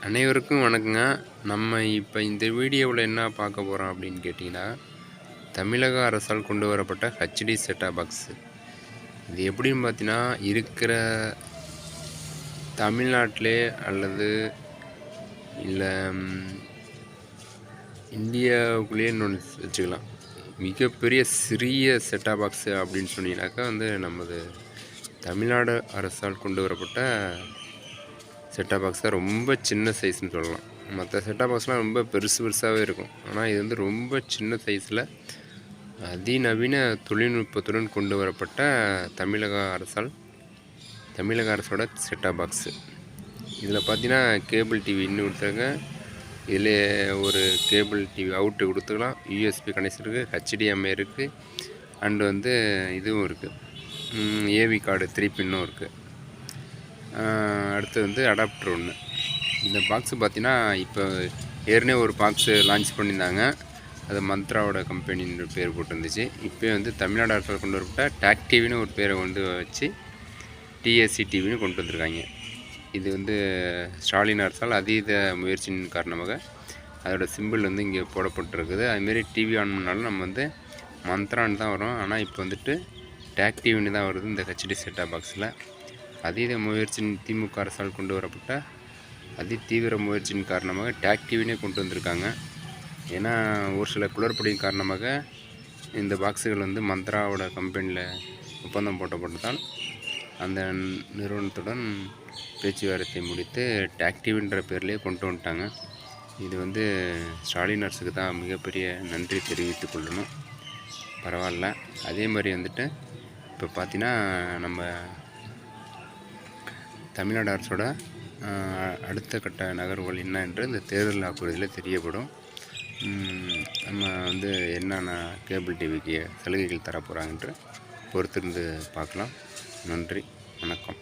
அனைவருக்கும் வணக்கங்க. நம்ம இப்போ இந்த வீடியோவில் என்ன பார்க்க போகிறோம் அப்படின்னு கேட்டிங்கன்னா, தமிழக அரசால் கொண்டு வரப்பட்ட ஹெச்டி செட்டாப் பாக்ஸு. இது எப்படின்னு பார்த்தீங்கன்னா, இருக்கிற தமிழ்நாட்டிலே அல்லது இல்லை இந்தியாவுக்குள்ளேயே ஒன்று வச்சுக்கலாம். மிகப்பெரிய சிறிய செட்டாப் பாக்ஸு அப்படின்னு சொன்னீங்கன்னாக்கா நமது தமிழ்நாடு அரசால் கொண்டு வரப்பட்ட செட்டாப் பாக்ஸ் தான். ரொம்ப சின்ன சைஸ்ன்னு சொல்லலாம். மற்ற செட்டாப் பாக்ஸ்லாம் ரொம்ப பெருசாகவே இருக்கும். ஆனால் இது ரொம்ப சின்ன சைஸில் அதிநவீன தொழில்நுட்பத்துடன் கொண்டு வரப்பட்ட தமிழக அரசோட செட்டாப் பாக்ஸு. இதில் பார்த்தீங்கன்னா கேபிள் டிவி இன்னும் கொடுத்தாங்க. இதில் ஒரு கேபிள் டிவி அவுட்டு கொடுத்துக்கலாம். யூஎஸ்பி கனெக்ஷன் இருக்குது, ஹெச்டிஎம்ஐ இருக்குது, அண்டு இதுவும் இருக்குது, ஏவி கார்டு 3 பின்னும் இருக்குது. அடுத்து அடாப்டர் ஒன்று. இந்த பாக்ஸு பார்த்தீங்கன்னா இப்போ ஏற்கனவே ஒரு பாக்ஸு லான்ச் பண்ணியிருந்தாங்க. அது மந்த்ராவோட கம்பெனின்னு பேர் போட்டுருந்துச்சு. இப்போ தமிழ்நாடு அரசால் கொண்டு வரப்பட்ட டாக் டிவின்னு ஒரு பேரை வச்சு டிஎஸ்சி டிவின்னு கொண்டு வந்திருக்காங்க. இது ஸ்டாலின் அரசால் அதீத முயற்சியின் காரணமாக அதோடய சிம்பிள் இங்கே போடப்பட்டிருக்குது. அதுமாரி டிவி ஆன் பண்ணாலும் நம்ம மந்த்ரான்னு தான் வரும். ஆனால் இப்போ டாக் டிவின்னு தான் வருது இந்த ஹெச்டி செட்டாப் பாக்ஸில். அதீத முயற்சியின் திமுக அரசால் கொண்டு வரப்பட்ட தீவிர முயற்சியின் காரணமாக டாக் டிவினே கொண்டு வந்திருக்காங்க. ஏன்னா ஒரு சில குளறுபடியின் காரணமாக இந்த பாக்ஸுகள் மந்த்ராவோட கம்பெனியில் ஒப்பந்தம் போட்டப்பட்டதால் அந்த நிறுவனத்துடன் பேச்சுவார்த்தை முடித்து டாக் டிவின்ற பேர்லேயே கொண்டு வந்துட்டாங்க. இது ஸ்டாலின் அரசுக்கு தான் மிகப்பெரிய நன்றி தெரிவித்துக் கொள்ளணும். பரவாயில்ல. அதே மாதிரி இப்போ பார்த்தீங்கன்னா நம்ம தமிழ்நாடு அரசோட அடுத்த கட்ட நகர்வுகள் என்ன என்று இந்த தேர்தல் வாக்குறுதியில் தெரியப்படும். நம்ம என்னென்ன கேபிள் டிவிக்கு சலுகைகள் தரப்போகிறாங்கன்று பொறுத்திருந்து பார்க்கலாம். நன்றி, வணக்கம்.